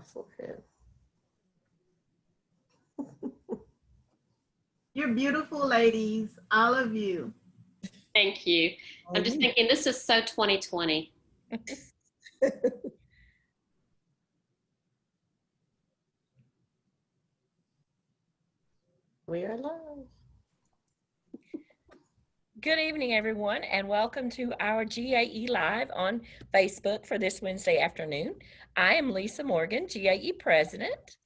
forehead. You're beautiful, ladies, all of you. Thank you. I'm just thinking this is so 2020. We are live. Good evening, everyone, and welcome to our GAE Live on Facebook for this Wednesday afternoon. I am Lisa Morgan, GAE President.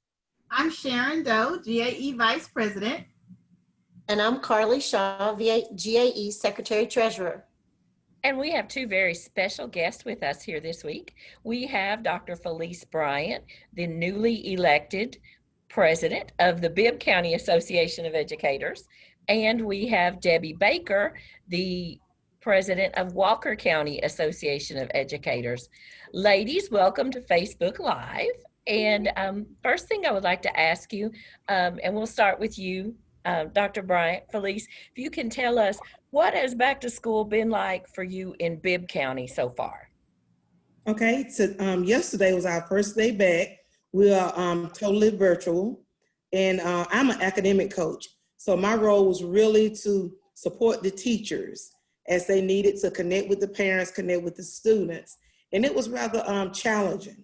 I'm Sharon Doe, GAE Vice President. And I'm Carly Shaw, GAE Secretary Treasurer. And we have two very special guests with us here this week. We have Dr. Felice Bryant, the newly elected President of the Bibb County Association of Educators. And we have Debbie Baker, the President of Walker County Association of Educators. Ladies, welcome to Facebook Live. And first thing I would like to ask you, and we'll start with you, Dr. Bryant, Felice, if you can tell us, what has back to school been like for you in Bibb County so far? Okay, so yesterday was our first day back. We are totally virtual, and I'm an academic coach. So my role was really to support the teachers as they needed to connect with the parents, connect with the students. And it was rather challenging.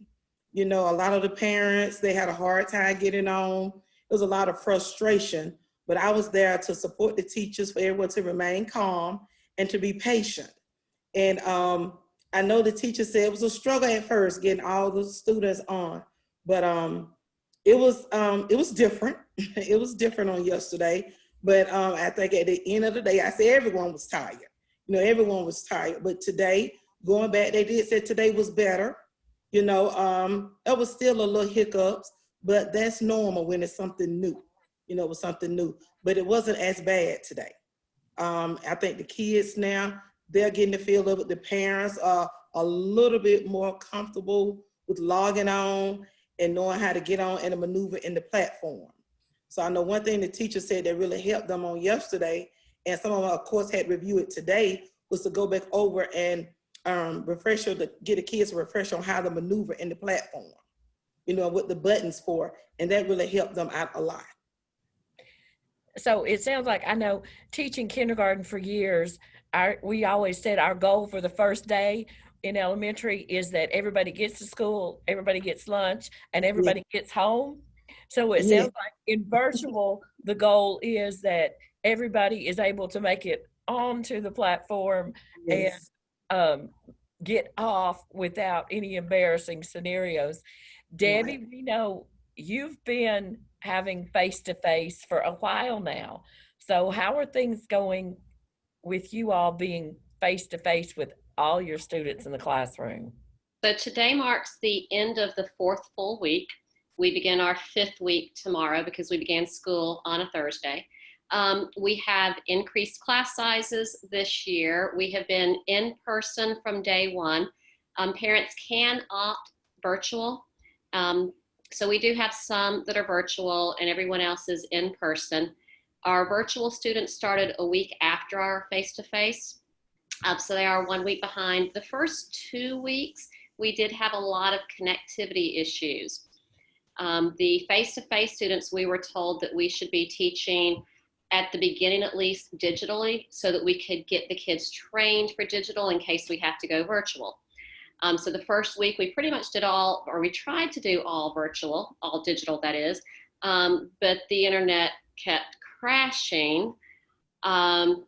You know, a lot of the parents, they had a hard time getting on. There was a lot of frustration, but I was there to support the teachers, for everyone to remain calm and to be patient. And I know the teacher said it was a struggle at first getting all the students on, but it was different. It was different on yesterday, but I think at the end of the day, I said everyone was tired. You know, everyone was tired, but today, going back, they did say today was better. You know, it was still a little hiccups, but that's normal when it's something new. You know, it was something new, but it wasn't as bad today. I think the kids now, they're getting the feel of it. The parents are a little bit more comfortable with logging on and knowing how to get on and to maneuver in the platform. So I know one thing the teacher said that really helped them on yesterday, and some of them, of course, had reviewed it today, was to go back over and get the kids a refresh on how to maneuver in the platform, you know, what the buttons for, and that really helped them out a lot. So it sounds like, I know teaching kindergarten for years, we always said our goal for the first day in elementary is that everybody gets to school, everybody gets lunch, and everybody gets home. So it sounds like in virtual, the goal is that everybody is able to make it onto the platform and get off without any embarrassing scenarios. Debbie, we know you've been having face-to-face for a while now. So how are things going with you all being face-to-face with all your students in the classroom? So today marks the end of the 4th full week. We begin our 5th week tomorrow because we began school on a Thursday. We have increased class sizes this year. We have been in person from day one. Parents can opt virtual. So we do have some that are virtual and everyone else is in person. Our virtual students started a week after our face-to-face. So they are 1 week behind. The first 2 weeks, we did have a lot of connectivity issues. The face-to-face students, we were told that we should be teaching at the beginning, at least digitally, so that we could get the kids trained for digital in case we have to go virtual. So the first week we pretty much did all, or we tried to do all virtual, all digital that is, but the internet kept crashing,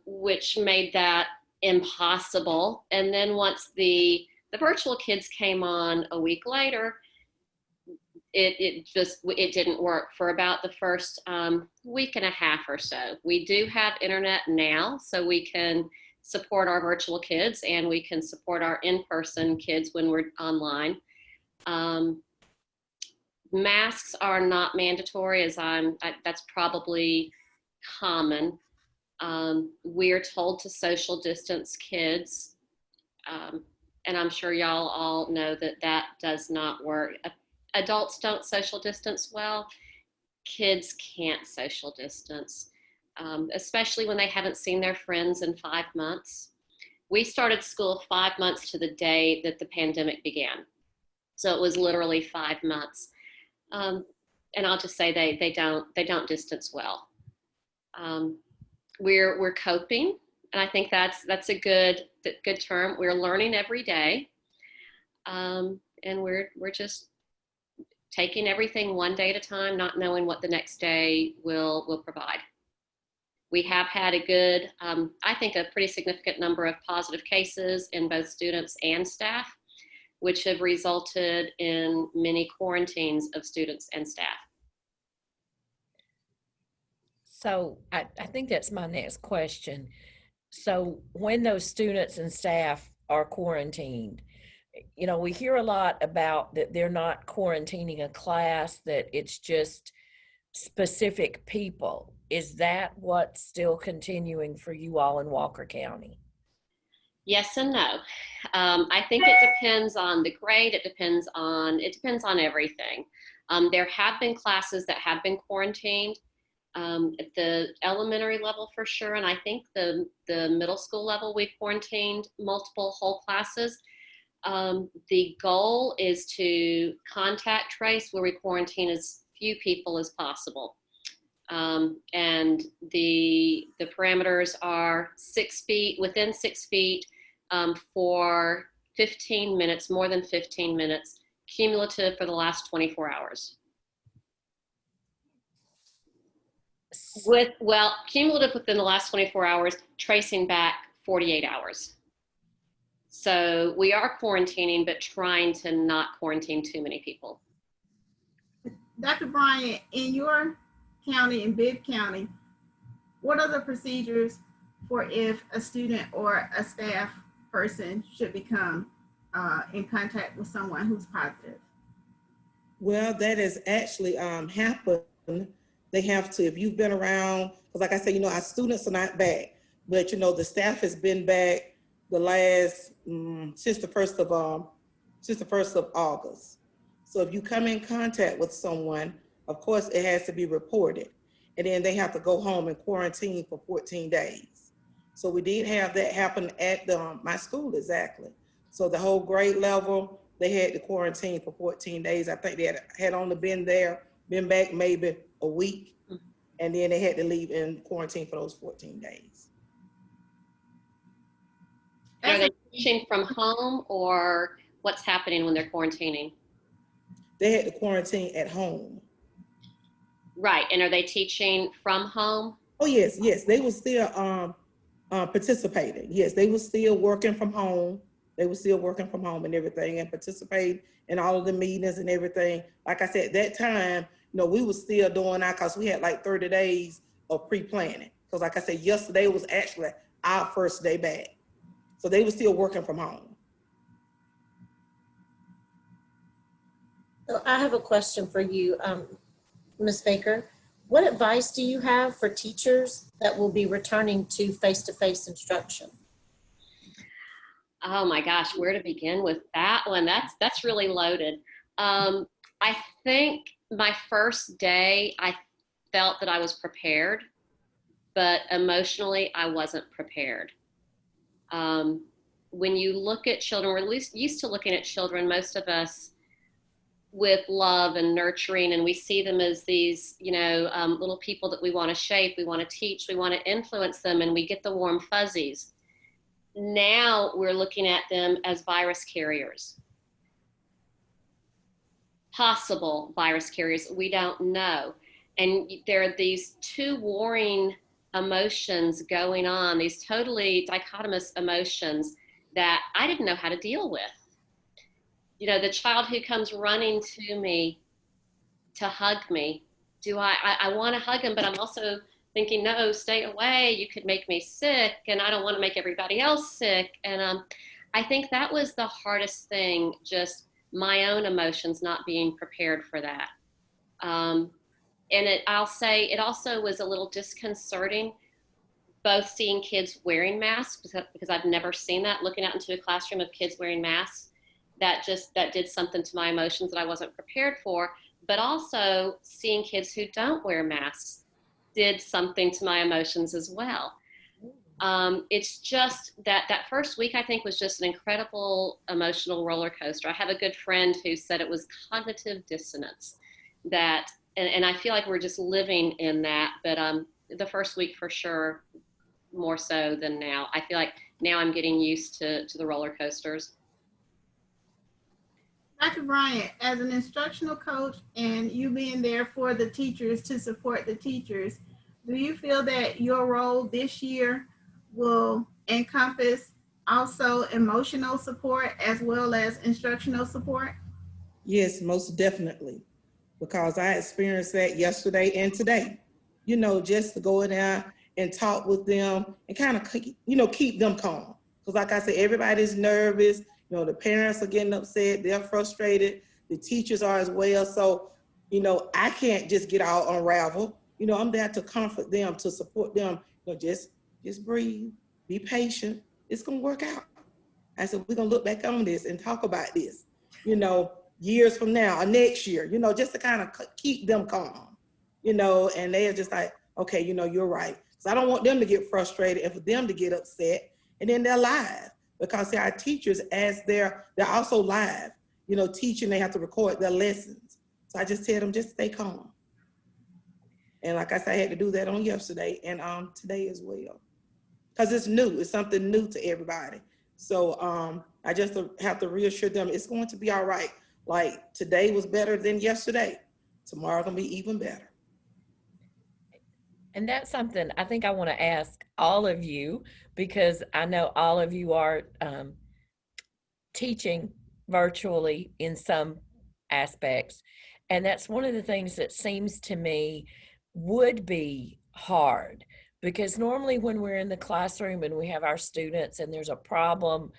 which made that impossible. And then once the virtual kids came on a week later, it didn't work for about the first week and a half or so. We do have internet now, so we can support our virtual kids and we can support our in-person kids when we're online. Masks are not mandatory, that's probably common. We're told to social distance kids, and I'm sure y'all all know that that does not work. Adults don't social distance well. Kids can't social distance, especially when they haven't seen their friends in 5 months. We started school 5 months to the day that the pandemic began. So it was literally 5 months. And I'll just say they don't distance well. We're coping, and I think that's a good term. We're learning every day, and we're just taking everything one day at a time, not knowing what the next day will provide. We have had a good, I think a pretty significant number of positive cases in both students and staff, which have resulted in many quarantines of students and staff. So I think that's my next question. So when those students and staff are quarantined, you know, we hear a lot about that they're not quarantining a class, that it's just specific people. Is that what's still continuing for you all in Walker County? Yes and no. I think it depends on the grade. It depends on everything. There have been classes that have been quarantined at the elementary level for sure, and I think the middle school level we've quarantined multiple whole classes. The goal is to contact trace where we quarantine as few people as possible. And the parameters are 6 feet, within 6 feet, for 15 minutes, more than 15 minutes, cumulative for the last 24 hours. Cumulative within the last 24 hours, tracing back 48 hours. So we are quarantining, but trying to not quarantine too many people. Dr. Bryant, in your county, in Bibb County, what are the procedures for if a student or a staff person should become in contact with someone who's positive? Well, that has actually happened. They have to, if you've been around, because like I said, you know, our students are not back, but you know, the staff has been back the last, since the 1st of August. So if you come in contact with someone, of course, it has to be reported. And then they have to go home and quarantine for 14 days. So we did have that happen at my school, exactly. So the whole grade level, they had to quarantine for 14 days. I think they had only been back maybe a week. And then they had to leave in quarantine for those 14 days. Are they teaching from home, or what's happening when they're quarantining? They had to quarantine at home. Right, and are they teaching from home? Oh yes, they were still participating. Yes, they were still working from home. They were still working from home and everything, and participate in all of the meetings and everything. Like I said, at that time, you know, we were still doing that because we had like 30 days of pre-planning. Because like I said, yesterday was actually our first day back. So they were still working from home. So I have a question for you, Ms. Baker. What advice do you have for teachers that will be returning to face-to-face instruction? Oh my gosh, where to begin with that one? That's really loaded. I think my first day, I felt that I was prepared, but emotionally, I wasn't prepared. When you look at children, we're at least used to looking at children, most of us, with love and nurturing, and we see them as these, you know, little people that we want to shape, we want to teach, we want to influence them, and we get the warm fuzzies. Now we're looking at them as virus carriers, possible virus carriers, we don't know. And there are these two warring emotions going on, these totally dichotomous emotions that I didn't know how to deal with. You know, the child who comes running to me to hug me, I want to hug him, but I'm also thinking, no, stay away, you could make me sick, and I don't want to make everybody else sick. And I think that was the hardest thing, just my own emotions, not being prepared for that. And I'll say it also was a little disconcerting, both seeing kids wearing masks, because I've never seen that, looking out into a classroom of kids wearing masks. That did something to my emotions that I wasn't prepared for, but also seeing kids who don't wear masks did something to my emotions as well. It's just that first week, I think, was just an incredible emotional roller coaster. I have a good friend who said it was cognitive dissonance. that, and I feel like we're just living in that, but the first week for sure, more so than now. I feel like now I'm getting used to the roller coasters. Dr. Bryant, as an instructional coach and you being there for the teachers to support the teachers, do you feel that your role this year will encompass also emotional support as well as instructional support? Yes, most definitely, because I experienced that yesterday and today. You know, just to go in there and talk with them and kind of, keep them calm. Because like I said, everybody's nervous. You know, the parents are getting upset. They're frustrated. The teachers are as well. So, I can't just get all unraveled. I'm there to comfort them, to support them. Just breathe, be patient. It's gonna work out. I said, we're gonna look back on this and talk about this, years from now or next year, just to kind of keep them calm, and they're just like, okay, you're right. So I don't want them to get frustrated and for them to get upset, and then they're live because see, our teachers, as they're also live, teaching, they have to record their lessons. So I just tell them, just stay calm. And like I said, I had to do that on yesterday and today as well. Because it's new, it's something new to everybody. So I just have to reassure them it's going to be all right. Like today was better than yesterday. Tomorrow gonna be even better. And that's something I think I want to ask all of you, because I know all of you are teaching virtually in some aspects. And that's one of the things that seems to me would be hard, because normally when we're in the classroom and we have our students and there's a problem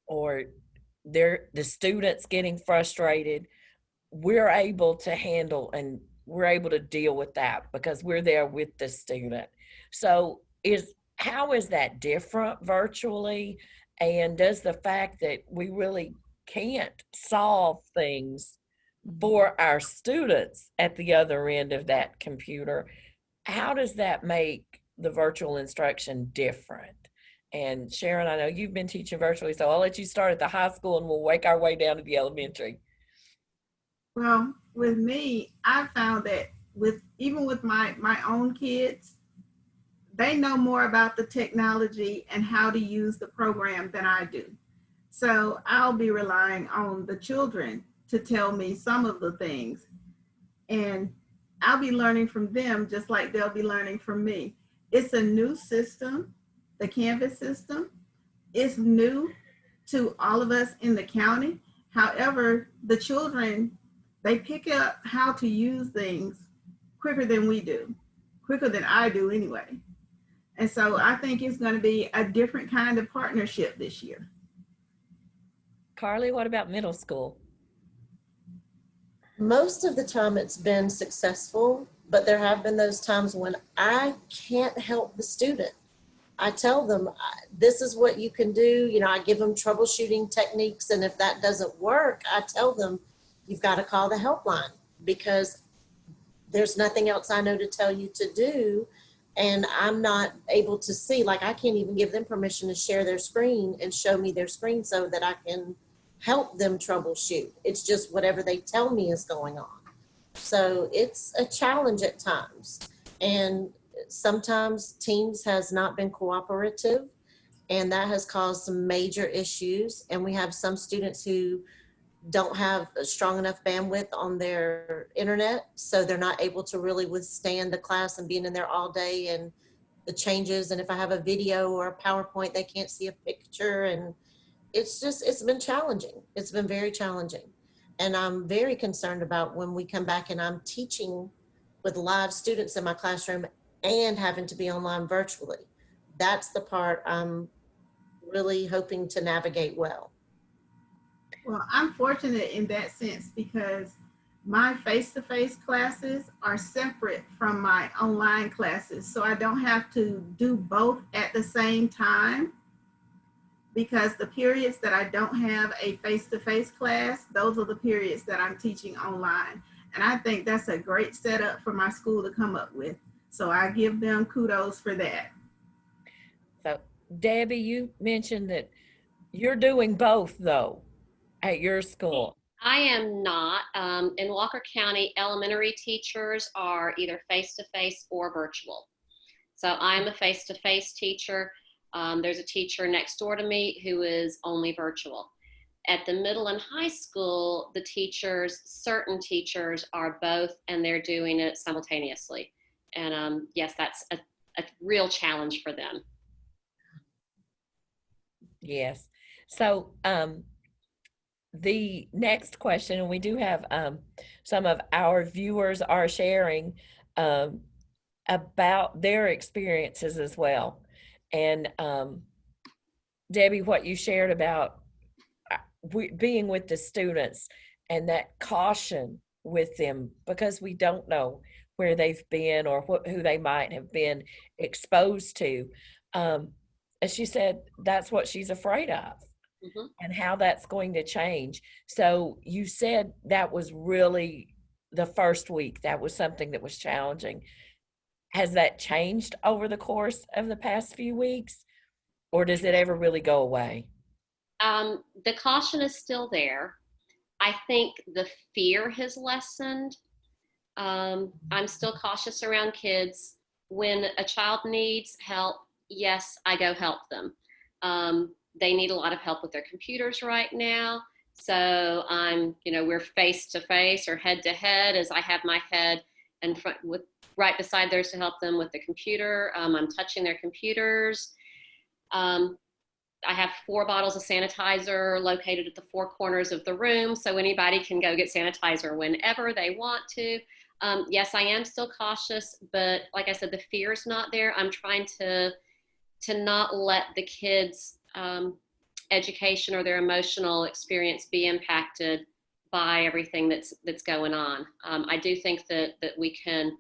or the students getting frustrated, we're able to handle and we're able to deal with that because we're there with the student. So how is that different virtually? And does the fact that we really can't solve things for our students at the other end of that computer, how does that make the virtual instruction different? And Sharon, I know you've been teaching virtually, so I'll let you start at the high school and we'll work our way down to the elementary. Well, with me, I found that even with my own kids, they know more about the technology and how to use the program than I do. So I'll be relying on the children to tell me some of the things. And I'll be learning from them just like they'll be learning from me. It's a new system, the Canvas system. It's new to all of us in the county. However, the children, they pick up how to use things quicker than we do, quicker than I do anyway. And so I think it's going to be a different kind of partnership this year. Carly, what about middle school? Most of the time it's been successful, but there have been those times when I can't help the student. I tell them, this is what you can do. I give them troubleshooting techniques. And if that doesn't work, I tell them, you've got to call the helpline because there's nothing else I know to tell you to do. And I'm not able to see, like I can't even give them permission to share their screen and show me their screen so that I can help them troubleshoot. It's just whatever they tell me is going on. So it's a challenge at times. And sometimes Teams has not been cooperative, and that has caused some major issues. And we have some students who don't have a strong enough bandwidth on their internet, so they're not able to really withstand the class and being in there all day and the changes. And if I have a video or a PowerPoint, they can't see a picture. And it's been challenging. It's been very challenging. And I'm very concerned about when we come back and I'm teaching with live students in my classroom and having to be online virtually. That's the part I'm really hoping to navigate well. Well, I'm fortunate in that sense because my face-to-face classes are separate from my online classes. So I don't have to do both at the same time, because the periods that I don't have a face-to-face class, those are the periods that I'm teaching online. And I think that's a great setup for my school to come up with. So I give them kudos for that. So Debbie, you mentioned that you're doing both though at your school. I am not. In Walker County, elementary teachers are either face-to-face or virtual. So I'm a face-to-face teacher. There's a teacher next door to me who is only virtual. At the middle and high school, the teachers, certain teachers are both, and they're doing it simultaneously. And yes, that's a real challenge for them. Yes. So the next question, and we do have some of our viewers are sharing about their experiences as well. And Debbie, what you shared about being with the students and that caution with them, because we don't know where they've been or who they might have been exposed to. As she said, that's what she's afraid of. Mhm. And how that's going to change. So you said that was really the first week, that was something that was challenging. Has that changed over the course of the past few weeks, or does it ever really go away? The caution is still there. I think the fear has lessened. I'm still cautious around kids. When a child needs help, yes, I go help them. They need a lot of help with their computers right now. So we're face to face or head to head, as I have my head in front with right beside theirs to help them with the computer. I'm touching their computers. I have 4 bottles of sanitizer located at the 4 corners of the room, so anybody can go get sanitizer whenever they want to. Yes, I am still cautious, but like I said, the fear is not there. I'm trying to not let the kids' education or their emotional experience be impacted by everything that's going on. I do think that we can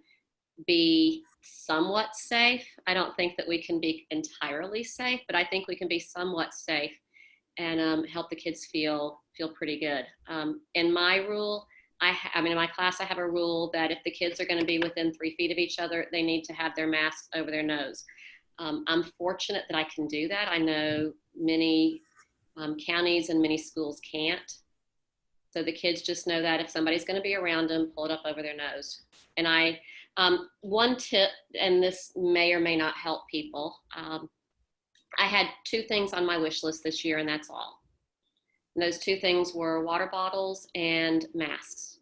be somewhat safe. I don't think that we can be entirely safe, but I think we can be somewhat safe and help the kids feel pretty good. In my rule, in my class, I have a rule that if the kids are going to be within 3 feet of each other, they need to have their masks over their nose. I'm fortunate that I can do that. I know many counties and many schools can't. So the kids just know that if somebody's going to be around them, pull it up over their nose. And one tip, and this may or may not help people, I had 2 things on my wish list this year, and that's all. And those 2 things were water bottles and masks.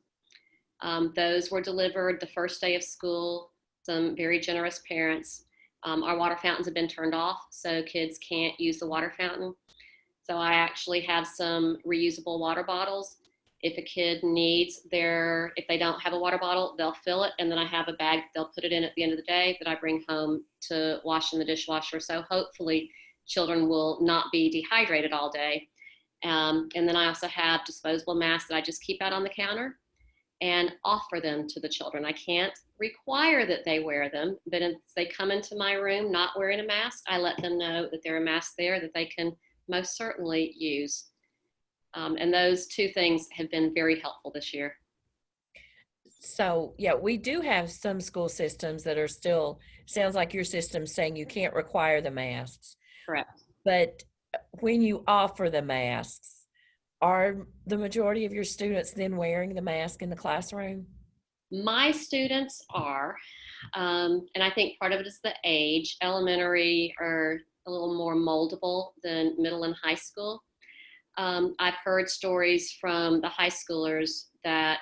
Those were delivered the first day of school. Some very generous parents. Our water fountains have been turned off, so kids can't use the water fountain. So I actually have some reusable water bottles. If a kid needs if they don't have a water bottle, they'll fill it, and then I have a bag they'll put it in at the end of the day that I bring home to wash in the dishwasher. So hopefully children will not be dehydrated all day. And then I also have disposable masks that I just keep out on the counter and offer them to the children. I can't require that they wear them, but if they come into my room not wearing a mask, I let them know that there are masks there that they can most certainly use. And those 2 things have been very helpful this year. So yeah, we do have some school systems that are still, sounds like your system's saying you can't require the masks. Correct. But when you offer the masks, are the majority of your students then wearing the mask in the classroom? My students are, and I think part of it is the age. Elementary are a little more moldable than middle and high school. I've heard stories from the high schoolers that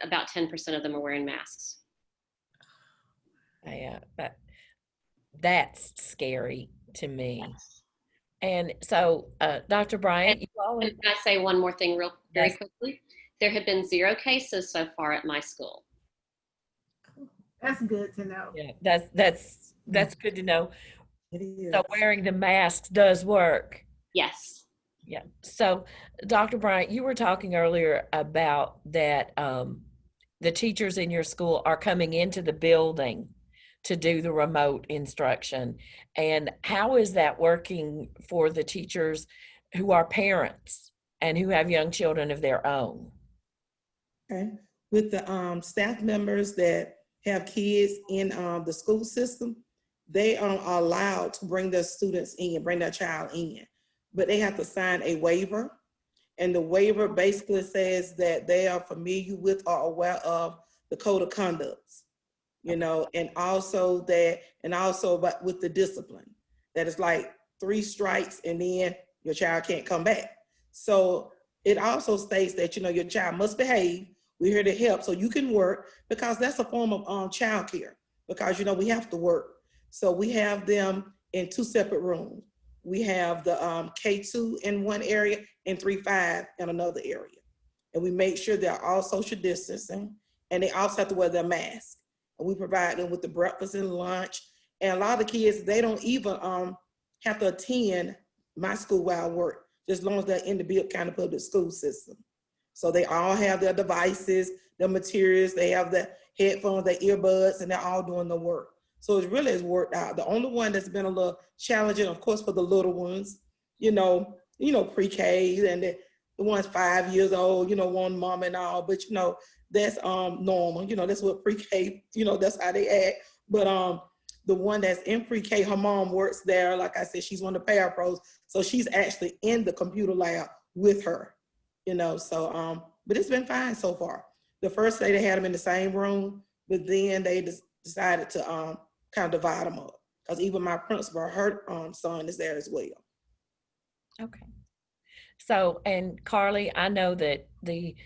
about 10% of them are wearing masks. Yeah, that's scary to me. Yes. And so, Dr. Bryant, you always, And can I say one more thing very Yes. quickly? There have been 0 cases so far at my school. That's good to know. yeah, that's good to know. It is. So wearing the masks does work. Yes. Yeah. So, Dr. Bryant, you were talking earlier about that the teachers in your school are coming into the building to do the remote instruction. And how is that working for the teachers who are parents and who have young children of their own? Okay. With the staff members that have kids in the school system, they are allowed to bring their students in, bring their child in, but they have to sign a waiver. And the waiver basically says that they are familiar with or aware of the code of conducts, you know, and also about with the discipline, that is like 3 strikes and then your child can't come back. So it also states that, you know, your child must behave. We're here to help so you can work, because that's a form of child care, because, you know, we have to work. So we have them in 2 separate rooms. We have the K2 in one area and 3-5 in another area. And we make sure they're all social distancing, and they also have to wear their mask. And we provide them with the breakfast and lunch. And a lot of the kids, they don't even have to attend my school while I work, just as long as they're in the Bibb County public school system. So they all have their devices, their materials, they have the headphones, their earbuds, and they're all doing the work. So it really has worked out. The only one that's been a little challenging, of course, for the little ones, you know, pre-K and the ones 5 years old, you know, want mom and all, but you know, that's normal. You know, that's what pre-K, you know, that's how they act. But the one that's in pre-K, her mom works there. Like I said, she's one of the parapros. So she's actually in the computer lab with her, you know, so, but it's been fine so far. The first day they had them in the same room, but then they decided to kind of divide them up, because even my principal, her son is there as well. Okay. So, and Carly, I know that the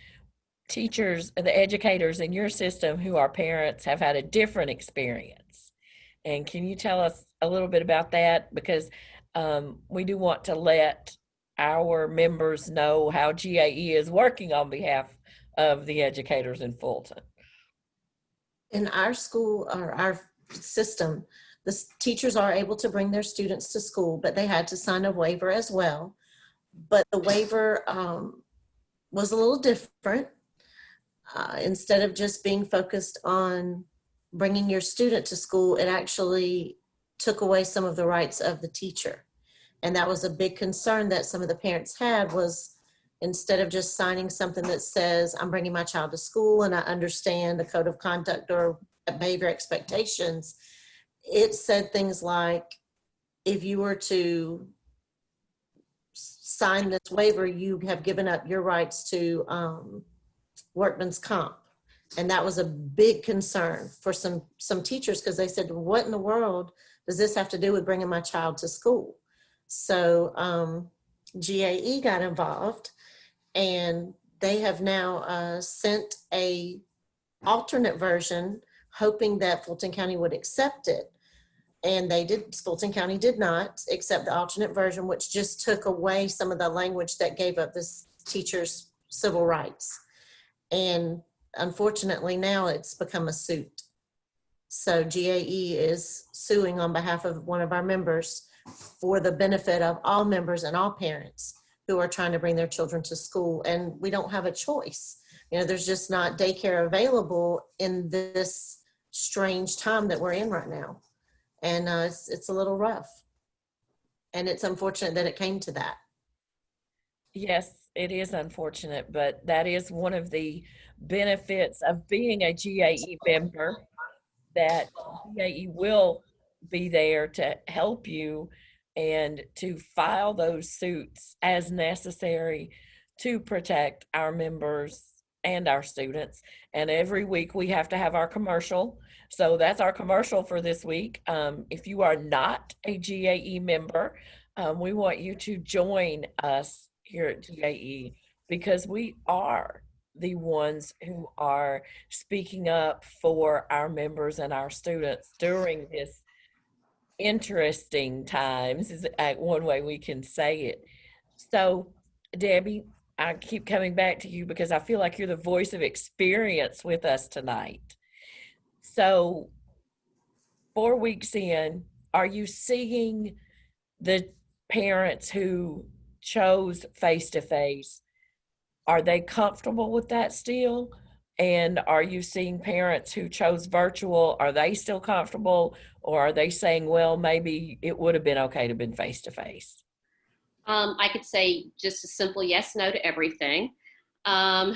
teachers, the educators in your system who are parents have had a different experience. And can you tell us a little bit about that? Because we do want to let our members know how GAE is working on behalf of the educators in Fulton. In our school, or our system, the teachers are able to bring their students to school, but they had to sign a waiver as well. But the waiver was a little different. Instead of just being focused on bringing your student to school, it actually took away some of the rights of the teacher. And that was a big concern that some of the parents had, was instead of just signing something that says, I'm bringing my child to school and I understand the code of conduct or behavior expectations, it said things like, if you were to sign this waiver, you have given up your rights to workman's comp. And that was a big concern for some teachers, because they said, what in the world does this have to do with bringing my child to school? So GAE got involved, and they have now sent a alternate version, hoping that Fulton County would accept it. And they did. Fulton County did not accept the alternate version, which just took away some of the language that gave up this teacher's civil rights. And unfortunately, now it's become a suit. So GAE is suing on behalf of one of our members for the benefit of all members and all parents who are trying to bring their children to school. And we don't have a choice. You know, there's just not daycare available in this strange time that we're in right now. And it's a little rough. And it's unfortunate that it came to that. Yes, it is unfortunate, but that is one of the benefits of being a GAE member, that GAE will be there to help you and to file those suits as necessary to protect our members and our students. And every week we have to have our commercial. So that's our commercial for this week. If you are not a GAE member, we want you to join us here at GAE, because we are the ones who are speaking up for our members and our students during this interesting times, is one way we can say it. So Debbie, I keep coming back to you because I feel like you're the voice of experience with us tonight. So 4 weeks in, are you seeing the parents who chose face-to-face, are they comfortable with that still? And are you seeing parents who chose virtual, are they still comfortable? Or are they saying, well, maybe it would have been okay to have been face-to-face? I could say just a simple yes, no to everything. Are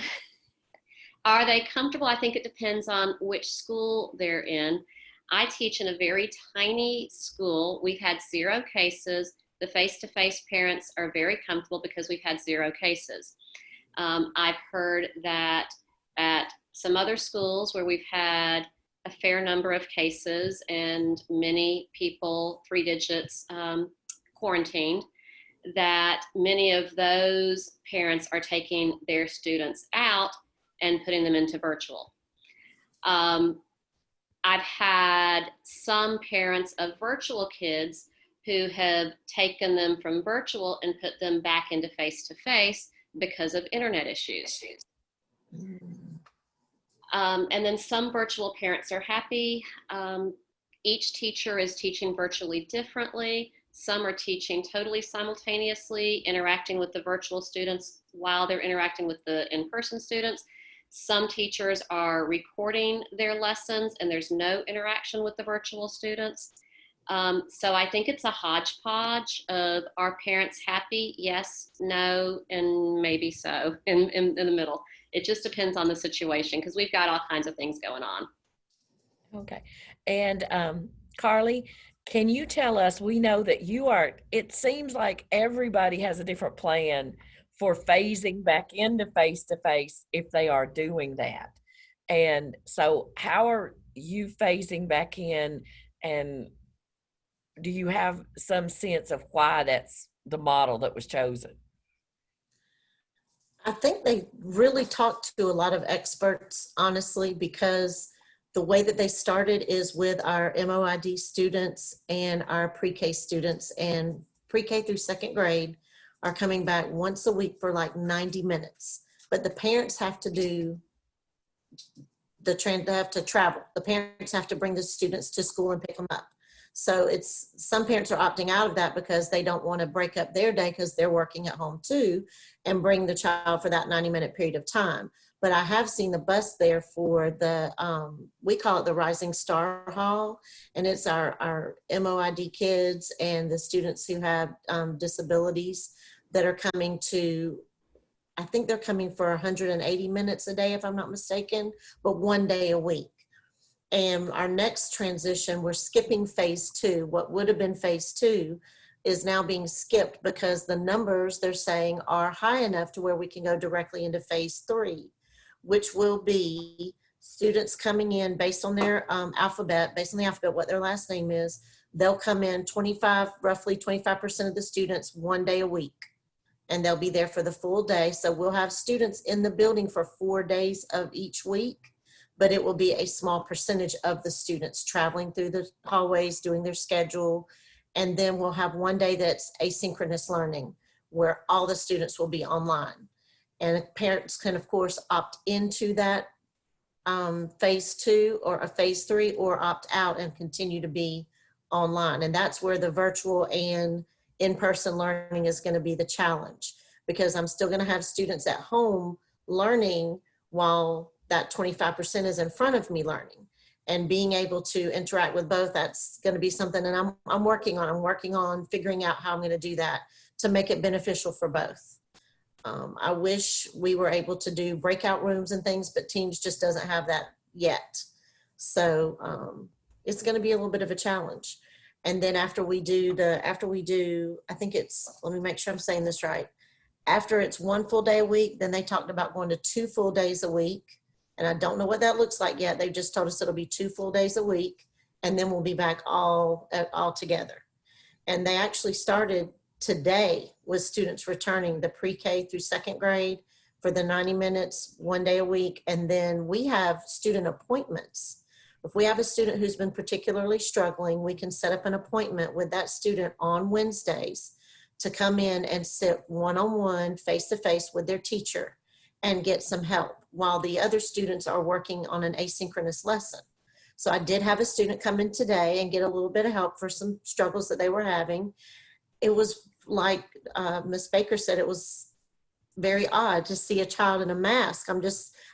they comfortable? I think it depends on which school they're in. I teach in a very tiny school. We've had 0 cases. The face-to-face parents are very comfortable because we've had 0 cases. I've heard that at some other schools where we've had a fair number of cases and many people, 3 digits, quarantined, that many of those parents are taking their students out and putting them into virtual. I've had some parents of virtual kids who have taken them from virtual and put them back into face-to-face because of internet issues. And then some virtual parents are happy. Each teacher is teaching virtually differently. Some are teaching totally simultaneously, interacting with the virtual students while they're interacting with the in-person students. Some teachers are recording their lessons and there's no interaction with the virtual students. So I think it's a hodgepodge of, are parents happy? Yes, no, and maybe so in the middle. It just depends on the situation because we've got all kinds of things going on. Okay. And Carly, can you tell us, we know that you are, it seems like everybody has a different plan for phasing back into face-to-face if they are doing that. And so how are you phasing back in, and do you have some sense of why that's the model that was chosen? I think they really talked to a lot of experts, honestly, because the way that they started is with our MOID students and our pre-K students, and pre-K through 2nd grade are coming back once a week for like 90 minutes. But the parents have to do they have to travel. The parents have to bring the students to school and pick them up. So it's, some parents are opting out of that because they don't want to break up their day because they're working at home too and bring the child for that 90-minute period of time. But I have seen the bus there for the, we call it the Rising Star Hall, and it's our MOID kids and the students who have disabilities that are coming to, I think they're coming for 180 minutes a day, if I'm not mistaken, but 1 day a week. And our next transition, we're skipping phase 2. What would have been phase 2 is now being skipped because the numbers, they're saying, are high enough to where we can go directly into phase 3, which will be students coming in based on their alphabet, based on the alphabet, what their last name is. They'll come in roughly 25% of the students 1 day a week, and they'll be there for the full day. So we'll have students in the building for 4 days of each week, but it will be a small percentage of the students traveling through the hallways, doing their schedule. And then we'll have 1 day that's asynchronous learning, where all the students will be online. And parents can, of course, opt into that phase 2 or a phase 3, or opt out and continue to be online. And that's where the virtual and in-person learning is going to be the challenge, because I'm still going to have students at home learning while that 25% is in front of me learning, and being able to interact with both. That's going to be something that I'm working on. I'm working on figuring out how I'm going to do that to make it beneficial for both. I wish we were able to do breakout rooms and things, but Teams just doesn't have that yet. So it's going to be a little bit of a challenge. And then after we do, I think it's, let me make sure I'm saying this right. After it's 1 full day a week, then they talked about going to 2 full days a week. And I don't know what that looks like yet. They just told us it'll be 2 full days a week, and then we'll be back all together. And they actually started today with students returning the pre-K through 2nd grade for the 90 minutes, 1 day a week. And then we have student appointments. If we have a student who's been particularly struggling, we can set up an appointment with that student on Wednesdays to come in and sit one-on-one, face-to-face with their teacher and get some help while the other students are working on an asynchronous lesson. So I did have a student come in today and get a little bit of help for some struggles that they were having. It was like Ms. Baker said, it was very odd to see a child in a mask.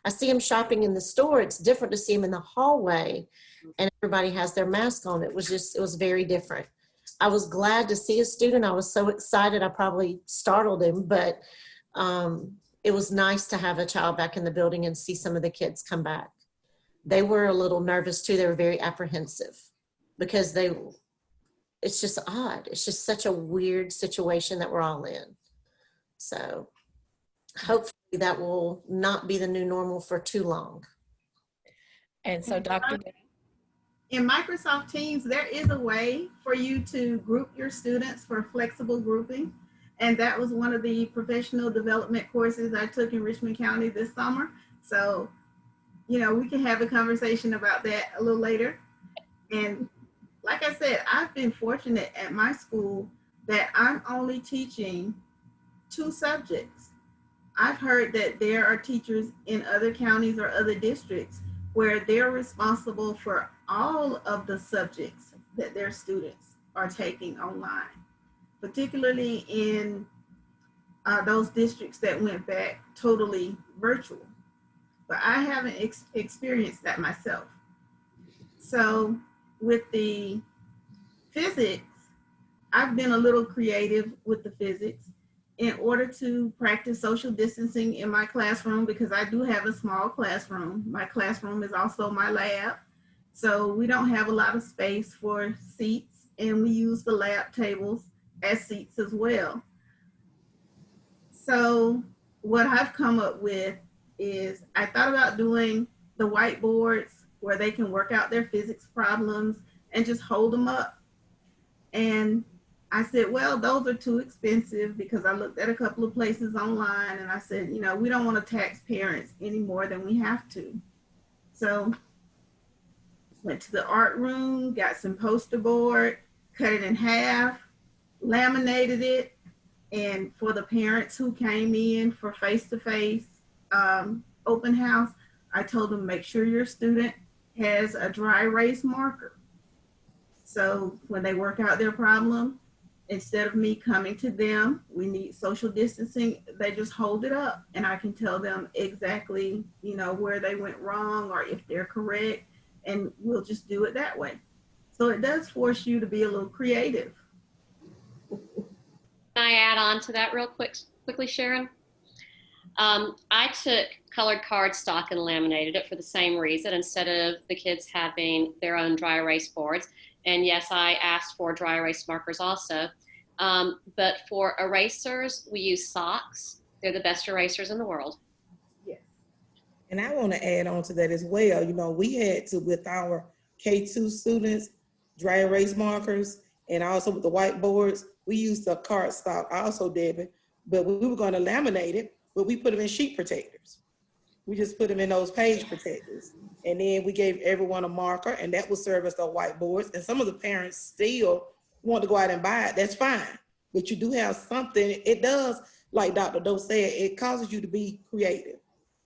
I see him shopping in the store. It's different to see him in the hallway and everybody has their mask on. It was very different. I was glad to see a student. I was so excited. I probably startled him, but it was nice to have a child back in the building and see some of the kids come back. They were a little nervous too. They were very apprehensive because it's just odd. It's just such a weird situation that we're all in. So hopefully that will not be the new normal for too long. And so, Dr. In Microsoft Teams, there is a way for you to group your students for flexible grouping. And that was one of the professional development courses I took in Richmond County this summer. So, you know, we can have a conversation about that a little later. And like I said, I've been fortunate at my school that I'm only teaching 2 subjects. I've heard that there are teachers in other counties or other districts where they're responsible for all of the subjects that their students are taking online, particularly in those districts that went back totally virtual. But I haven't experienced that myself. So with the physics, I've been a little creative with the physics in order to practice social distancing in my classroom, because I do have a small classroom. My classroom is also my lab. So we don't have a lot of space for seats, and we use the lab tables as seats as well. So what I've come up with is I thought about doing the whiteboards where they can work out their physics problems and just hold them up. And I said, well, those are too expensive, because I looked at a couple of places online and I said, you know, we don't want to tax parents any more than we have to. So went to the art room, got some poster board, cut it in half, laminated it. And for the parents who came in for face-to-face open house, I told them, make sure your student has a dry erase marker. So when they work out their problem, instead of me coming to them, we need social distancing, they just hold it up and I can tell them exactly, you know, where they went wrong or if they're correct, and we'll just do it that way. So it does force you to be a little creative. Can I add on to that real quickly, Sharon? I took colored cardstock and laminated it for the same reason, instead of the kids having their own dry erase boards. And yes, I asked for dry erase markers also. But for erasers, we use socks. They're the best erasers in the world. Yes. And I want to add on to that as well. You know, we had to, with our K2 students, dry erase markers, and also with the whiteboards, we used the cardstock also, Debbie, but we were going to laminate it, but we put them in sheet protectors. We just put them in those page protectors. And then we gave everyone a marker, and that will serve as the whiteboards. And some of the parents still want to go out and buy it. That's fine. But you do have something. It does, like Dr. Doe said, it causes you to be creative.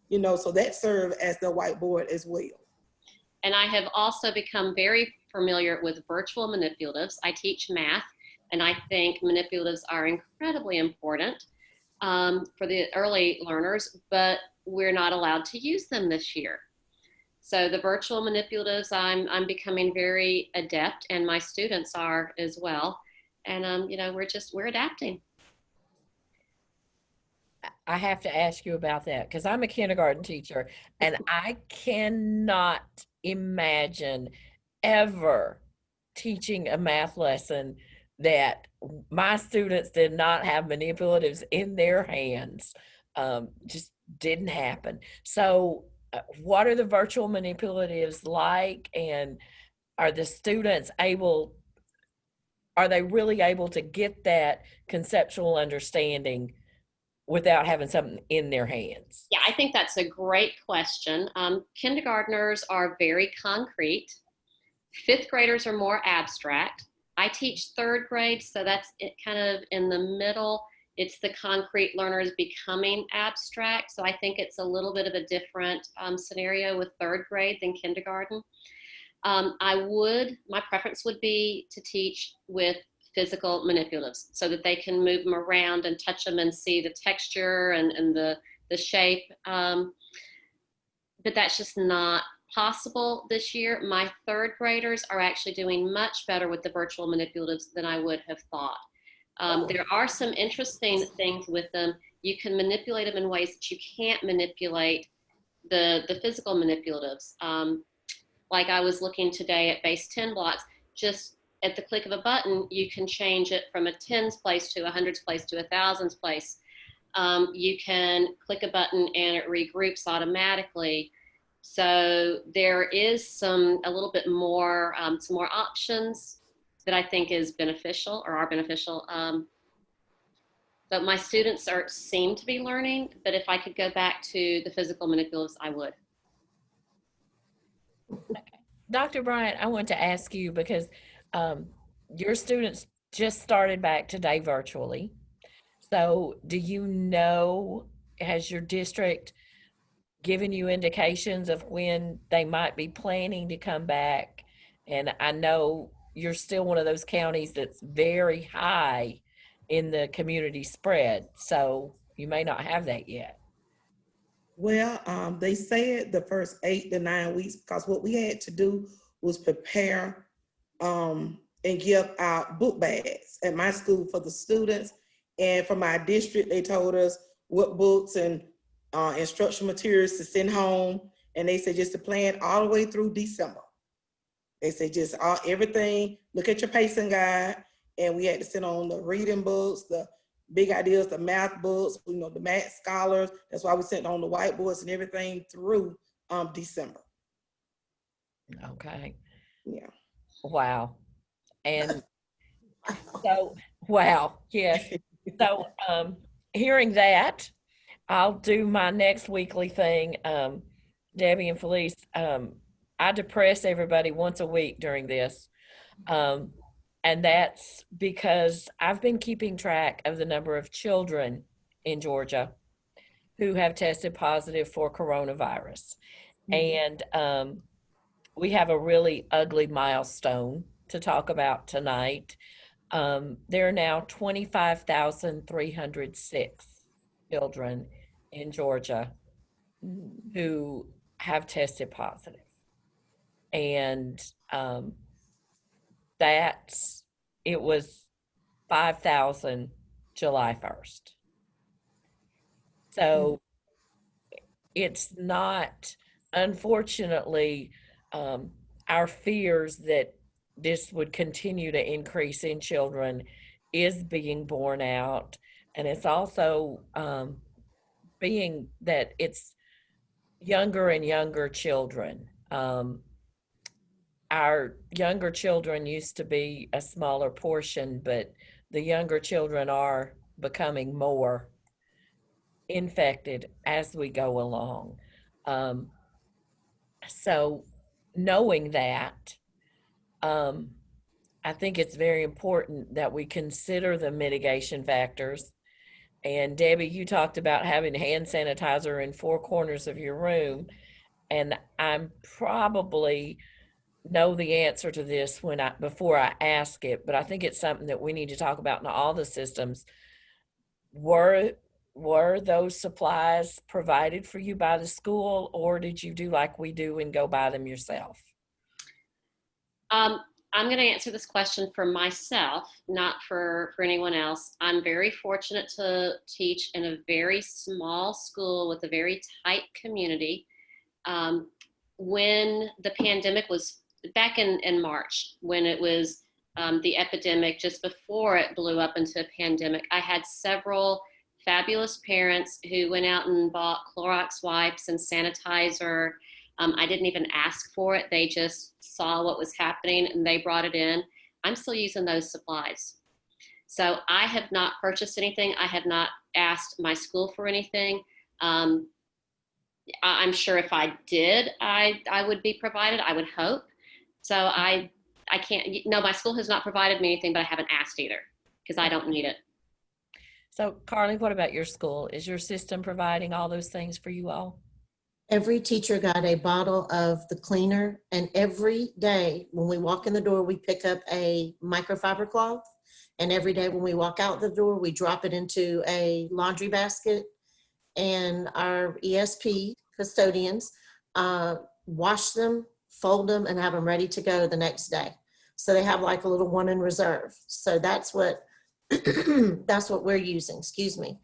You know, so that serves as the whiteboard as well. And I have also become very familiar with virtual manipulatives. I teach math, and I think manipulatives are incredibly important for the early learners, but we're not allowed to use them this year. So the virtual manipulatives, I'm becoming very adept, and my students are as well. And you know, we're adapting. I have to ask you about that because I'm a kindergarten teacher and I cannot imagine ever teaching a math lesson that my students did not have manipulatives in their hands. Just didn't happen. So what are the virtual manipulatives like, and are the students are they really able to get that conceptual understanding without having something in their hands? Yeah, I think that's a great question. Kindergartners are very concrete. Fifth graders are more abstract. I teach third grade, so that's it, kind of in the middle. It's the concrete learners becoming abstract. So I think it's a little bit of a different scenario with third grade than kindergarten. My preference would be to teach with physical manipulatives so that they can move them around and touch them and see the texture and the shape. But that's just not possible this year. My third graders are actually doing much better with the virtual manipulatives than I would have thought. There are some interesting things with them. You can manipulate them in ways that you can't manipulate the physical manipulatives. Like I was looking today at base 10 blocks, just at the click of a button, you can change it from a tens place to a hundreds place to a thousands place. You can click a button and it regroups automatically. So there is a little bit more, some more options that I think is beneficial or are beneficial. But my students seem to be learning, but if I could go back to the physical manipulatives, I would. Dr. Bryant, I want to ask you because your students just started back today virtually. So do you know, has your district given you indications of when they might be planning to come back? And I know you're still one of those counties that's very high in the community spread, so you may not have that yet. Well, they said the first 8 to 9 weeks, because what we had to do was prepare and give out book bags at my school for the students. And for my district, they told us what books and instructional materials to send home. And they said just to plan all the way through December. They said just everything, look at your pacing guide. And we had to send on the reading books, the big ideas, the math books, you know, the math scholars. That's why we sent on the whiteboards and everything through December. Okay. Yeah. Wow. And so, wow, yes. So, hearing that, I'll do my next weekly thing. Debbie and Felice, I depress everybody once a week during this. And that's because I've been keeping track of the number of children in Georgia who have tested positive for coronavirus. And we have a really ugly milestone to talk about tonight. There are now 25,306 children in Georgia who have tested positive. And it was 5,000 July 1st. So it's not, unfortunately, our fears that this would continue to increase in children is being borne out. And it's also being that it's younger and younger children. Our younger children used to be a smaller portion, but the younger children are becoming more infected as we go along. So knowing that, I think it's very important that we consider the mitigation factors. And Debbie, you talked about having hand sanitizer in 4 corners of your room. And I'm probably know the answer to this before I ask it, but I think it's something that we need to talk about in all the systems. Were those supplies provided for you by the school, or did you do like we do and go buy them yourself? I'm going to answer this question for myself, not for anyone else. I'm very fortunate to teach in a very small school with a very tight community. When the pandemic was back in March, when it was the epidemic, just before it blew up into a pandemic, I had several fabulous parents who went out and bought Clorox wipes and sanitizer. I didn't even ask for it. They just saw what was happening and they brought it in. I'm still using those supplies. So I have not purchased anything. I have not asked my school for anything. I'm sure if I did, I would be provided, I would hope. So I can't, no, my school has not provided me anything, but I haven't asked either because I don't need it. So Carly, what about your school? Is your system providing all those things for you all? Every teacher got a bottle of the cleaner, and every day when we walk in the door, we pick up a microfiber cloth. And every day when we walk out the door, we drop it into a laundry basket. And our ESP custodians wash them, fold them, and have them ready to go the next day. So they have like a little one in reserve. So that's what that's what we're using, excuse me.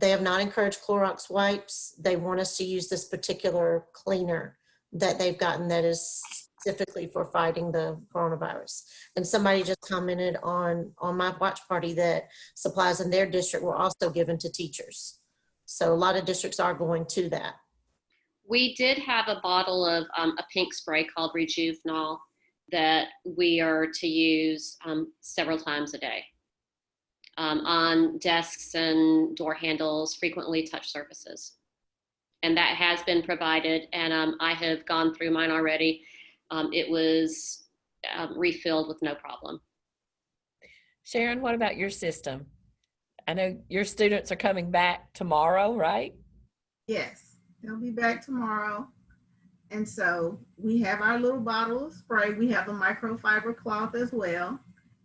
They have not encouraged Clorox wipes. They want us to use this particular cleaner that they've gotten that is specifically for fighting the coronavirus. And somebody just commented on my watch party that supplies in their district were also given to teachers. So a lot of districts are going to that. We did have a bottle of a pink spray called Rejuvenol that we are to use several times a day on desks and door handles, frequently touched surfaces. And that has been provided, and I have gone through mine already. It was refilled with no problem. Sharon, what about your system? I know your students are coming back tomorrow, right? Yes, they'll be back tomorrow. And so we have our little bottle of spray. We have the microfiber cloth as well.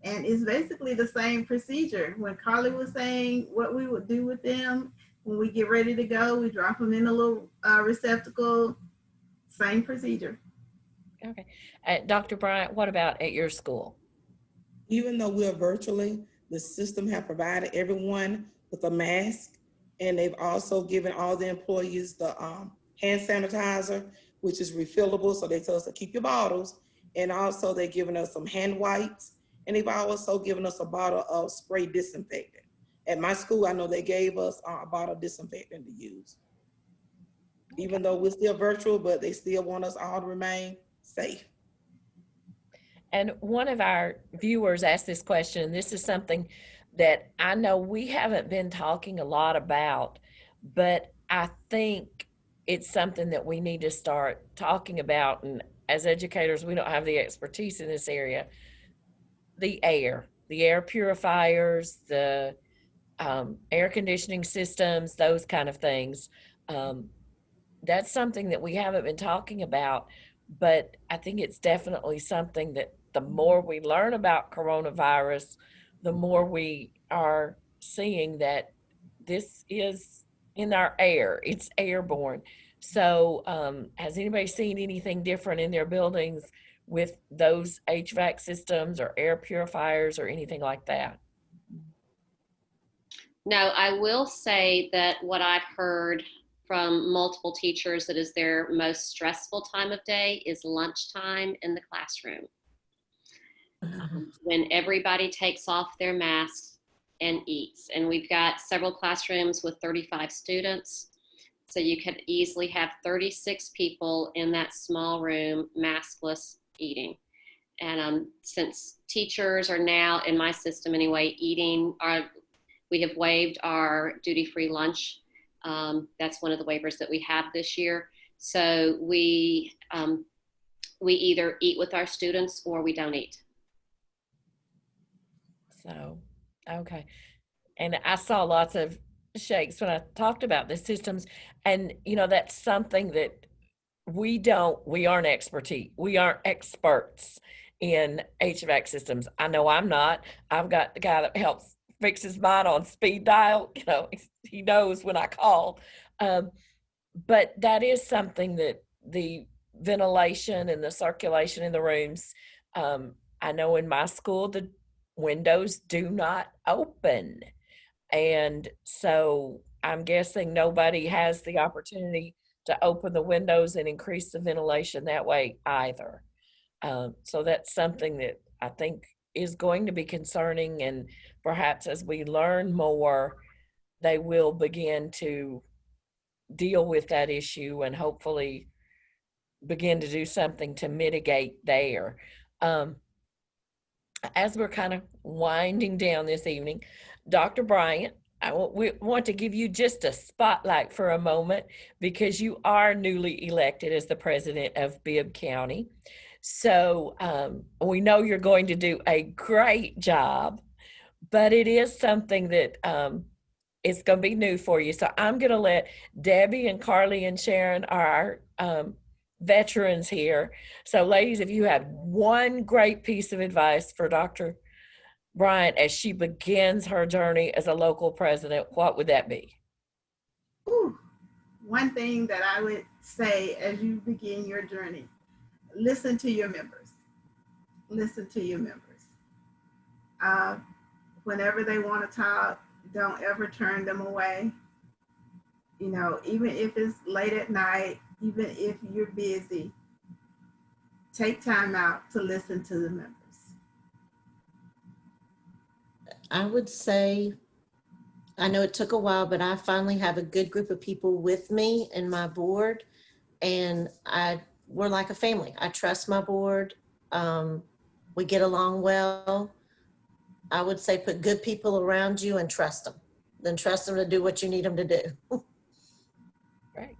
And it's basically the same procedure. When Carly was saying what we would do with them, when we get ready to go, we drop them in a little receptacle, same procedure. Okay. Dr. Bryant, what about at your school? Even though we're virtually, the system have provided everyone with a mask, and they've also given all the employees the hand sanitizer, which is refillable. So they tell us to keep your bottles, and also they're giving us some hand wipes, and they've also given us a bottle of spray disinfectant. At my school, I know they gave us a bottle of disinfectant to use. Even though we're still virtual, but they still want us all to remain safe. And one of our viewers asked this question, and this is something that I know we haven't been talking a lot about, but I think it's something that we need to start talking about. And as educators, we don't have the expertise in this area. The air purifiers, the air conditioning systems, those kind of things. That's something that we haven't been talking about, but I think it's definitely something that the more we learn about coronavirus, the more we are seeing that this is in our air, it's airborne. So has anybody seen anything different in their buildings with those HVAC systems or air purifiers or anything like that? No, I will say that what I've heard from multiple teachers that is their most stressful time of day is lunchtime in the classroom. When everybody takes off their masks and eats. And we've got several classrooms with 35 students. So you could easily have 36 people in that small room, maskless, eating. And since teachers are now, in my system anyway, we have waived our duty-free lunch. That's one of the waivers that we have this year. So we either eat with our students or we don't eat. So, okay. And I saw lots of shakes when I talked about the systems. And, you know, that's something that we aren't experts in HVAC systems. I know I'm not. I've got the guy that helps fixes mine on speed dial. You know, he knows when I call. But that is something that the ventilation and the circulation in the rooms, I know in my school, the windows do not open. And so I'm guessing nobody has the opportunity to open the windows and increase the ventilation that way either. So that's something that I think is going to be concerning, and perhaps as we learn more, they will begin to deal with that issue and hopefully begin to do something to mitigate there. As we're kind of winding down this evening, Dr. Bryant, we want to give you just a spotlight for a moment because you are newly elected as the president of Bibb County. So we know you're going to do a great job, but it is something that is going to be new for you. So I'm going to let Debbie and Carly and Sharon, our veterans here. So ladies, if you had one great piece of advice for Dr. Bryant as she begins her journey as a local president, what would that be? Ooh, one thing that I would say as you begin your journey, listen to your members. Listen to your members. Whenever they want to talk, don't ever turn them away. You know, even if it's late at night, even if you're busy, take time out to listen to the members? I would say, I know it took a while, but I finally have a good group of people with me in my board, and we're like a family. I trust my board. We get along well. I would say put good people around you and trust them. Then trust them to do what you need them to do. Right.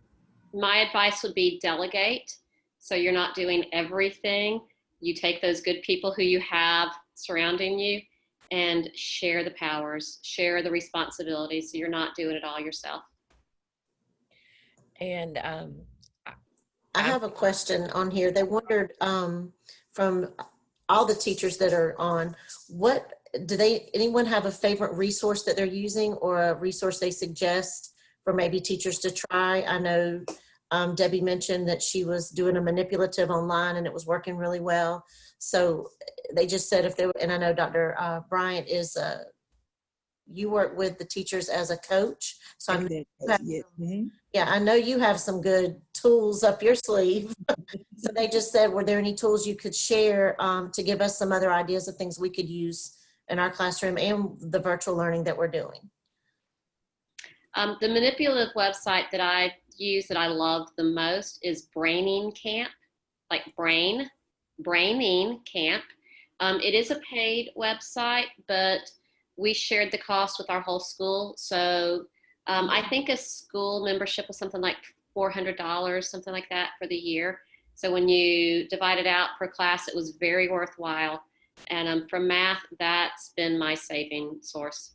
My advice would be delegate. So you're not doing everything. You take those good people who you have surrounding you and share the powers, share the responsibilities. So you're not doing it all yourself. And I have a question on here. They wondered from all the teachers that are on, what do anyone have a favorite resource that they're using or a resource they suggest for maybe teachers to try? I know Debbie mentioned that she was doing a manipulative online and it was working really well. So they just said if they were, and I know Dr. Bryant is you work with the teachers as a coach. So I'm yeah, I know you have some good tools up your sleeve. So they just said, were there any tools you could share to give us some other ideas of things we could use in our classroom and the virtual learning that we're doing? The manipulative website that I use that I love the most is Braining Camp, like Braining Camp. It is a paid website, but we shared the cost with our whole school. So I think a school membership was something like $400, something like that for the year. So when you divide it out per class, it was very worthwhile. And for math, that's been my saving source.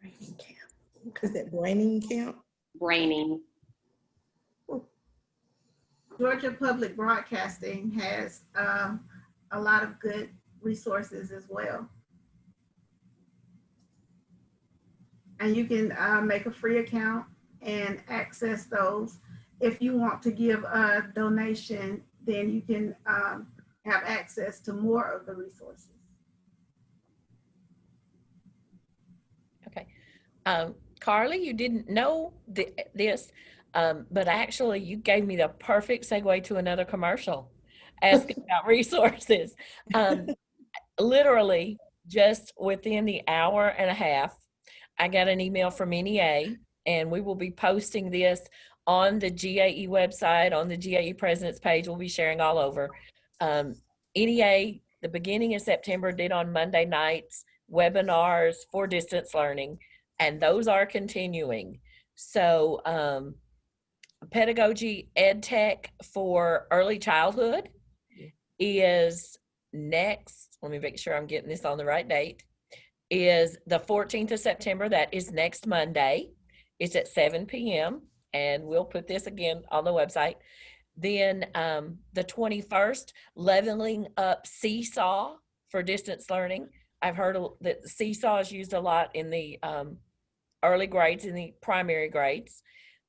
Braining Camp. Is that Braining Camp? Braining. Georgia Public Broadcasting has a lot of good resources as well. And you can make a free account and access those. If you want to give a donation, then you can have access to more of the resources. Okay. Carly, you didn't know this, but actually you gave me the perfect segue to another commercial asking about resources. Literally just within the hour and a half, I got an email from NEA, and we will be posting this on the GAE website, on the GAE President's page. We'll be sharing all over. NEA, the beginning of September, did on Monday nights webinars for distance learning, and those are continuing. So pedagogy ed tech for early childhood is next. Let me make sure I'm getting this on the right date. Is the 14th of September. That is next Monday. It's at 7 p.m. and we'll put this again on the website. Then the 21st, leveling up Seesaw for distance learning. I've heard that Seesaw is used a lot in the early grades, in the primary grades.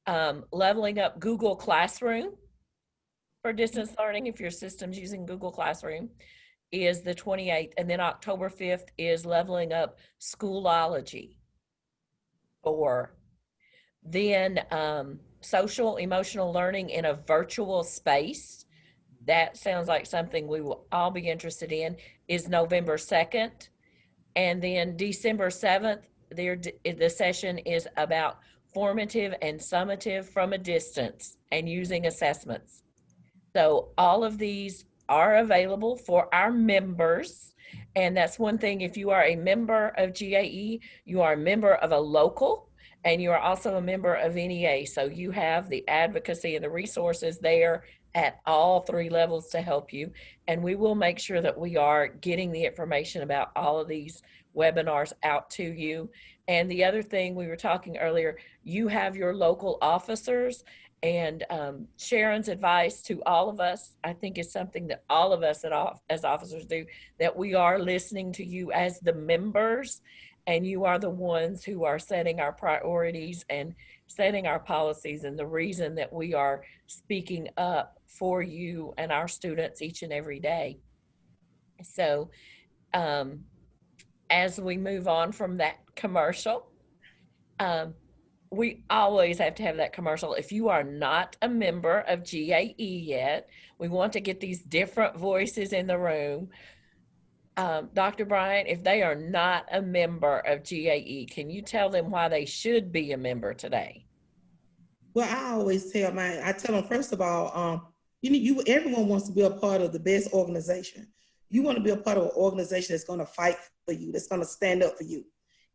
Leveling up Google Classroom for distance learning, if your system's using Google Classroom, is the 28th. And then October 5th is leveling up Schoolology. Or then social emotional learning in a virtual space. That sounds like something we will all be interested in, is November 2nd. And then December 7th, the session is about formative and summative from a distance and using assessments. So all of these are available for our members. And that's one thing, if you are a member of GAE, you are a member of a local, and you are also a member of NEA. So you have the advocacy and the resources there at all three levels to help you. And we will make sure that we are getting the information about all of these webinars out to you. And the other thing we were talking earlier, you have your local officers, and Sharon's advice to all of us, I think, is something that all of us as officers do, that we are listening to you as the members, and you are the ones who are setting our priorities and setting our policies, and the reason that we are speaking up for you and our students each and every day. So as we move on from that commercial, we always have to have that commercial. If you are not a member of GAE yet, we want to get these different voices in the room. Dr. Bryant, if they are not a member of GAE, can you tell them why they should be a member today? Well, I tell them, first of all, everyone wants to be a part of the best organization. You want to be a part of an organization that's going to fight for you, that's going to stand up for you,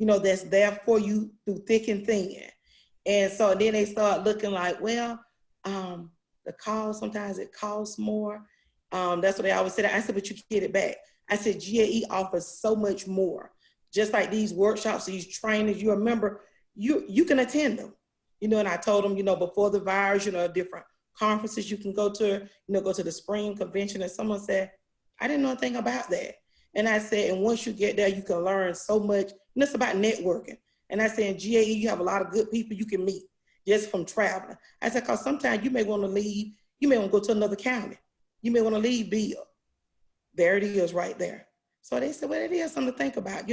that's there for you through thick and thin. And so then they start looking like, well, the cost, sometimes it costs more. That's what they always said. I said, but you can get it back. I said, GAE offers so much more. Just like these workshops, these trainings, you remember, you can attend them. And I told them, before the virus, different conferences you can go to, go to the spring convention. And someone said, I didn't know anything about that. And I said, and once you get there, you can learn so much. And it's about networking. And I said, in GAE, you have a lot of good people you can meet just from traveling. I said, because sometimes you may want to leave, you may want to go to another county. You may want to leave Bill. There it is right there. So they said, well, it is something to think about.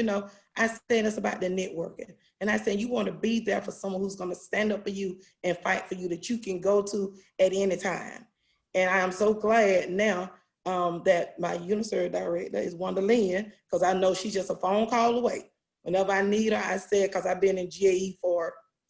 I said, it's about the networking. And I said, you want to be there for someone who's going to stand up for you and fight for you, that you can go to at any time. And I am so glad now that my UniServe director is Wanda Lynn, because I know she's just a phone call away. Whenever I need her, I said, because I've been in GAE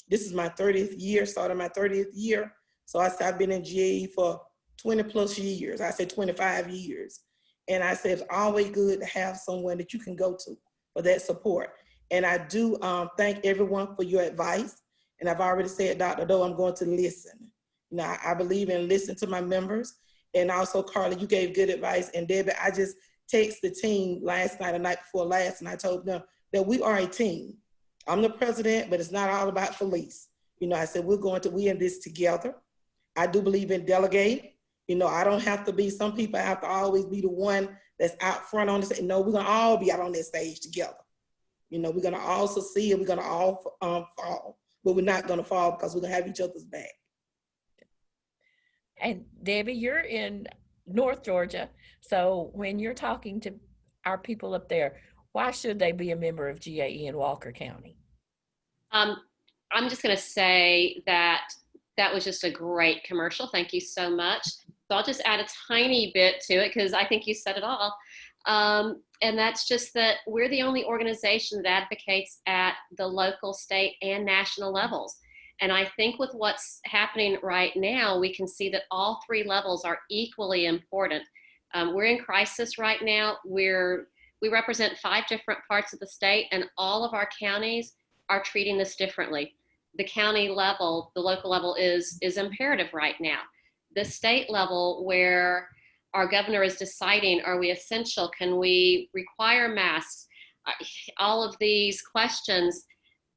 this is my 30th year, started my 30th year. So I said, I've been in GAE for 20 plus years. I said 25 years. And I said, it's always good to have someone that you can go to for that support. And I do thank everyone for your advice. And I've already said, Dr. Doe, I'm going to listen. I believe in listening to my members. And also, Carla, you gave good advice. And Debbie, I just texted the team last night, the night before last, and I told them that we are a team. I'm the president, but it's not all about Felice. I said, we in this together. I do believe in delegating. I don't have to be, some people have to always be the one that's out front on the stage. No, we're going to all be out on that stage together. We're going to all succeed and we're going to all fall, but we're not going to fall because we're going to have each other's back. And Debbie, you're in North Georgia. So when you're talking to our people up there, why should they be a member of GAE in Walker County? I'm just going to say that was just a great commercial. Thank you so much. So I'll just add a tiny bit to it because I think you said it all. And that's just that we're the only organization that advocates at the local, state, and national levels. And I think with what's happening right now, we can see that all three levels are equally important. We're in crisis right now. We represent 5 different parts of the state, and all of our counties are treating this differently. The county level, the local level is imperative right now. The state level, where our governor is deciding, are we essential? Can we require masks? All of these questions,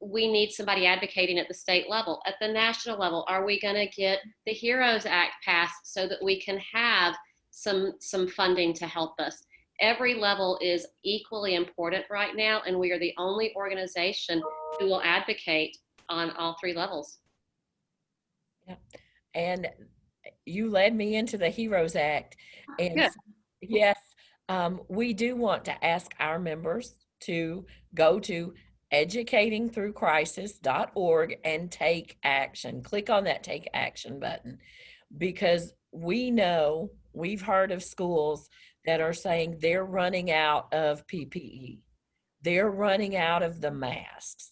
we need somebody advocating at the state level. At the national level, are we going to get the HEROES Act passed so that we can have some funding to help us? Every level is equally important right now, and we are the only organization who will advocate on all 3 levels. Yeah. And you led me into the HEROES Act. And Good. yes, we do want to ask our members to go to educatingthroughcrisis.org and take action. Click on that take action button, because we know, we've heard of schools that are saying they're running out of PPE. They're running out of the masks.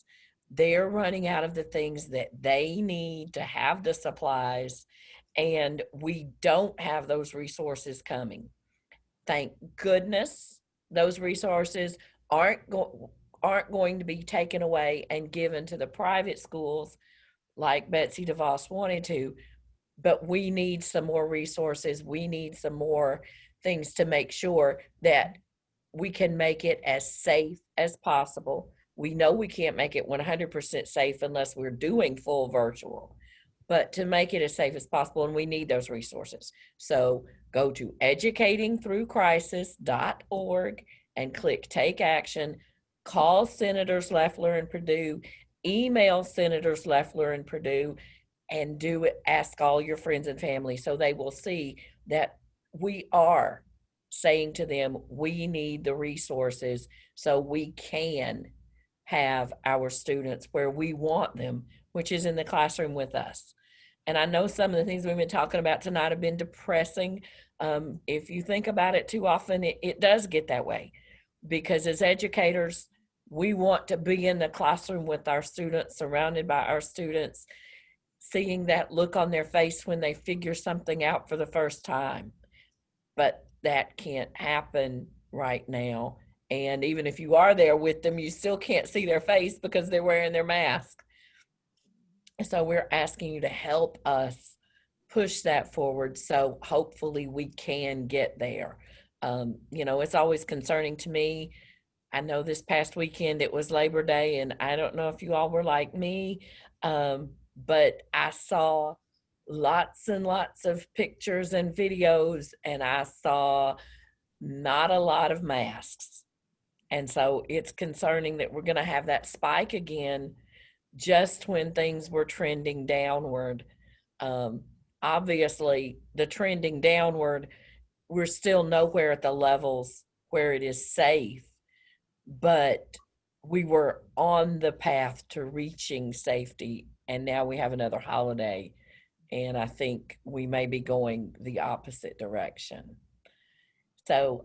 They're running out of the things that they need to have the supplies, and we don't have those resources coming. Thank goodness those resources aren't going to be taken away and given to the private schools like Betsy DeVos wanted to, but we need some more resources. We need some more things to make sure that we can make it as safe as possible. We know we can't make it 100% safe unless we're doing full virtual, but to make it as safe as possible, and we need those resources. So go to educatingthroughcrisis.org and click take action. Call Senators Loeffler and Perdue, email Senators Loeffler and Perdue, and ask all your friends and family so they will see that we are saying to them, we need the resources so we can have our students where we want them, which is in the classroom with us. And I know some of the things we've been talking about tonight have been depressing. If you think about it too often, it does get that way, because as educators, we want to be in the classroom with our students, surrounded by our students, seeing that look on their face when they figure something out for the first time. But that can't happen right now. And even if you are there with them, you still can't see their face because they're wearing their mask. So we're asking you to help us push that forward. So hopefully we can get there. You know, it's always concerning to me. I know this past weekend it was Labor Day, and I don't know if you all were like me, but I saw lots and lots of pictures and videos, and I saw not a lot of masks. And so it's concerning that we're going to have that spike again just when things were trending downward. Obviously, the trending downward, we're still nowhere at the levels where it is safe, but we were on the path to reaching safety, and now we have another holiday, and I think we may be going the opposite direction. So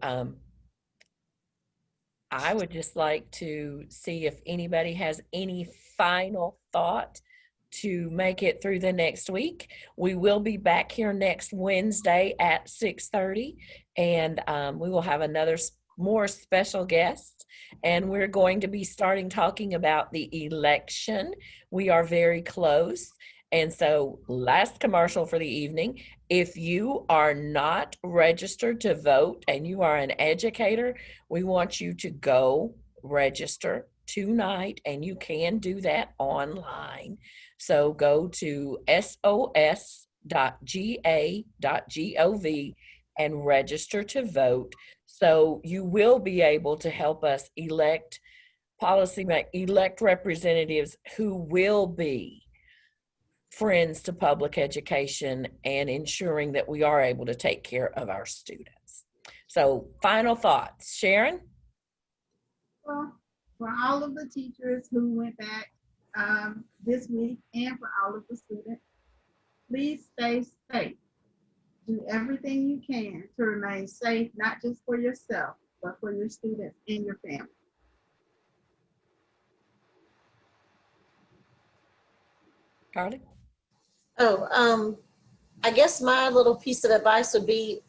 I would just like to see if anybody has any final thought to make it through the next week. We will be back here next Wednesday at 6:30, and we will have another more special guest, and we're going to be starting talking about the election. We are very close. And so, last commercial for the evening, if you are not registered to vote and you are an educator, we want you to go register tonight, and you can do that online. So go to sos.ga.gov and register to vote. So you will be able to help us elect representatives who will be friends to public education and ensuring that we are able to take care of our students. So final thoughts, Sharon? Well, for all of the teachers who went back this week and for all of the students, please stay safe. Do everything you can to remain safe, not just for yourself, but for your students and your family. Carly? Oh, I guess my little piece of advice would be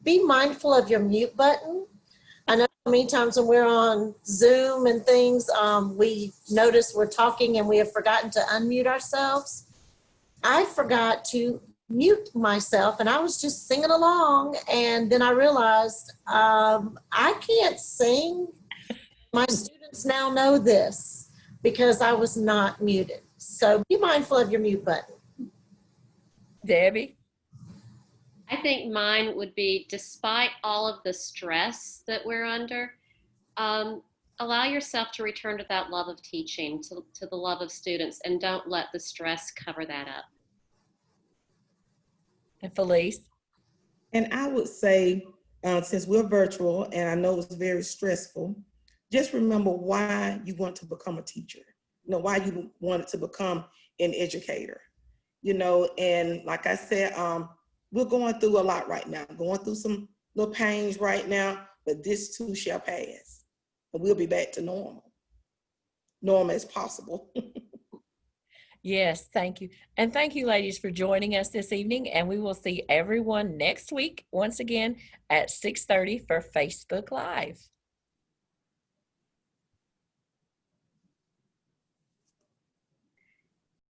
mindful of your mute button. I know many times when we're on Zoom and things, we notice we're talking and we have forgotten to unmute ourselves. I forgot to mute myself and I was just singing along, and then I realized I can't sing. My students now know this because I was not muted. So be mindful of your mute button. Debbie? I think mine would be, despite all of the stress that we're under, allow yourself to return to that love of teaching, to the love of students, and don't let the stress cover that up. And Felice? And I would say, since we're virtual and I know it's very stressful, just remember why you want to become a teacher, why you wanted to become an educator, and like I said, we're going through a lot right now, going through some little pains right now, but this too shall pass and we'll be back to normal as possible. Yes, thank you. And thank you, ladies, for joining us this evening. And we will see everyone next week, once again, at 6:30 for Facebook Live.